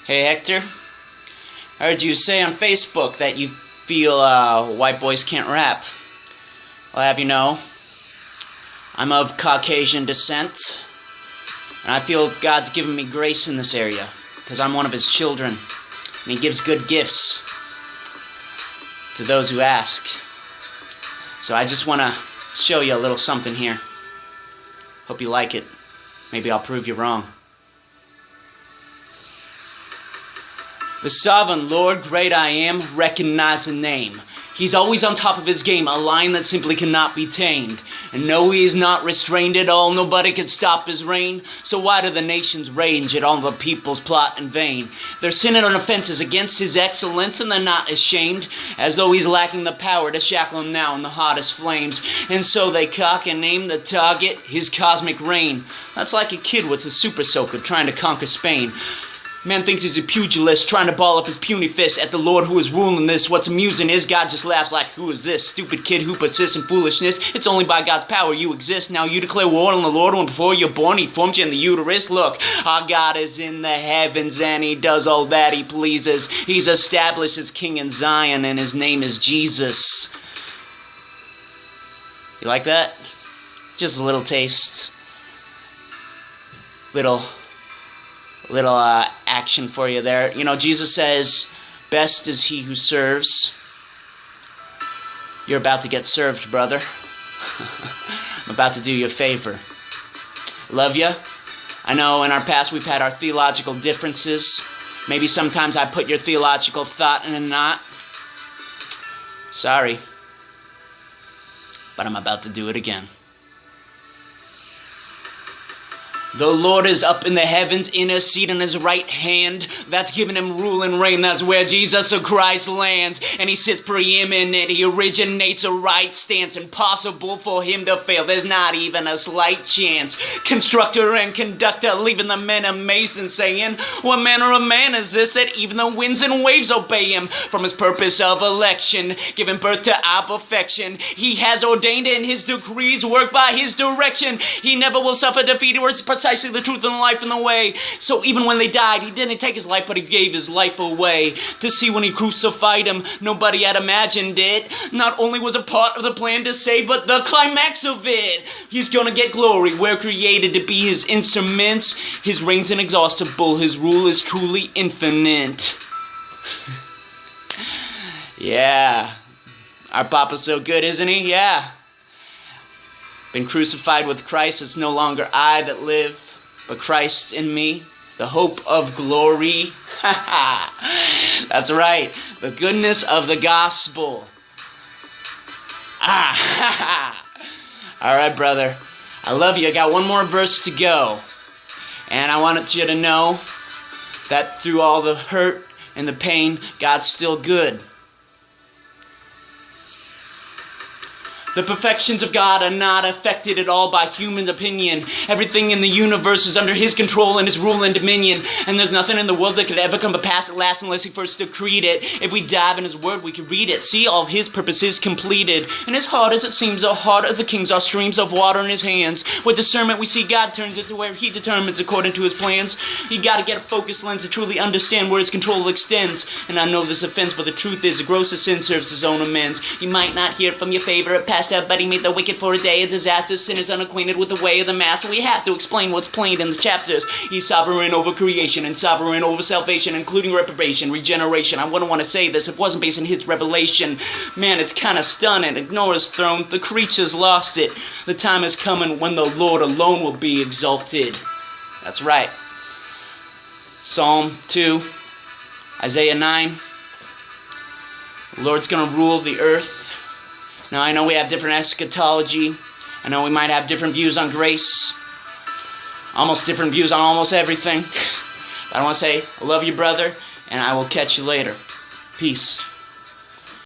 Hey Hector, I heard you say on Facebook that you feel white boys can't rap. I'll have you know, I'm of Caucasian descent, and I feel God's given me grace in this area, because I'm one of His children, and He gives good gifts to those who ask. So I just want to show you a little something here. Hope you like it. Maybe I'll prove you wrong. The sovereign Lord, great I am, recognize the name. He's always on top of his game, a lion that simply cannot be tamed. And no, he is not restrained at all, nobody can stop his reign. So why do the nations rage at all the people's plot in vain? They're sinning on offenses against his excellence, and they're not ashamed, as though he's lacking the power to shackle him now in the hottest flames. And so they cock and aim the target, his cosmic reign. That's like a kid with a super soaker trying to conquer Spain. Man thinks he's a pugilist, trying to ball up his puny fist at the Lord who is ruling this. What's amusing is God just laughs like, who is this stupid kid who persists in foolishness? It's only by God's power you exist. Now you declare war on the Lord when before you're born He formed you in the uterus. Look, our God is in the heavens and He does all that He pleases. He's established His king in Zion and His name is Jesus. You like that? Just a little taste. Little action for you there. You know, Jesus says, best is he who serves. You're about to get served, brother. I'm about to do you a favor. Love you. I know in our past we've had our theological differences. Maybe sometimes I put your theological thought in a knot. Sorry. But I'm about to do it again. The Lord is up in the heavens, interceding His right hand. That's giving Him rule and reign. That's where Jesus of Christ lands. And He sits preeminent. He originates a right stance. Impossible for Him to fail. There's not even a slight chance. Constructor and conductor, leaving the men amazed and saying, what manner of man is this that even the winds and waves obey Him? From His purpose of election, giving birth to our perfection. He has ordained in His decrees, work by His direction. He never will suffer defeat or precisely the truth and the life and the way. So even when they died, He didn't take His life, but He gave His life away. To see when He crucified Him, nobody had imagined it. Not only was it part of the plan to save, but the climax of it. He's gonna get glory. We're created to be His instruments. His reign's inexhaustible. His rule is truly infinite. Yeah. Our Papa's so good, isn't He? Yeah. Been crucified with Christ, it's no longer I that live, but Christ in me, the hope of glory. That's right, the goodness of the gospel. Alright, brother, I love you. I got one more verse to go, and I want you to know that through all the hurt and the pain, God's still good. The perfections of God are not affected at all by human opinion. Everything in the universe is under His control and His rule and dominion. And there's nothing in the world that could ever come to pass at last unless He first decreed it. If we dive in His word, we can read it. See all of His purposes completed. And as hard as it seems, the heart of the kings are streams of water in His hands. With discernment we see God turns it to where He determines according to His plans. You gotta get a focused lens to truly understand where His control extends. And I know this offense, but the truth is the grossest sin serves His own amends. You might not hear it from your favorite pastor, but he made the wicked for a day a disaster. Sinners unacquainted with the way of the master. We have to explain what's plain in the chapters. He's sovereign over creation and sovereign over salvation, including reprobation, regeneration. I wouldn't want to say this if it wasn't based on His revelation. Man, it's kind of stunning. Ignore His throne. The creatures lost it. The time is coming when the Lord alone will be exalted. That's right. Psalm 2, Isaiah 9. The Lord's going to rule the earth. Now, I know we have different eschatology. I know we might have different views on grace. Almost different views on almost everything. But I want to say, I love you, brother, and I will catch you later. Peace.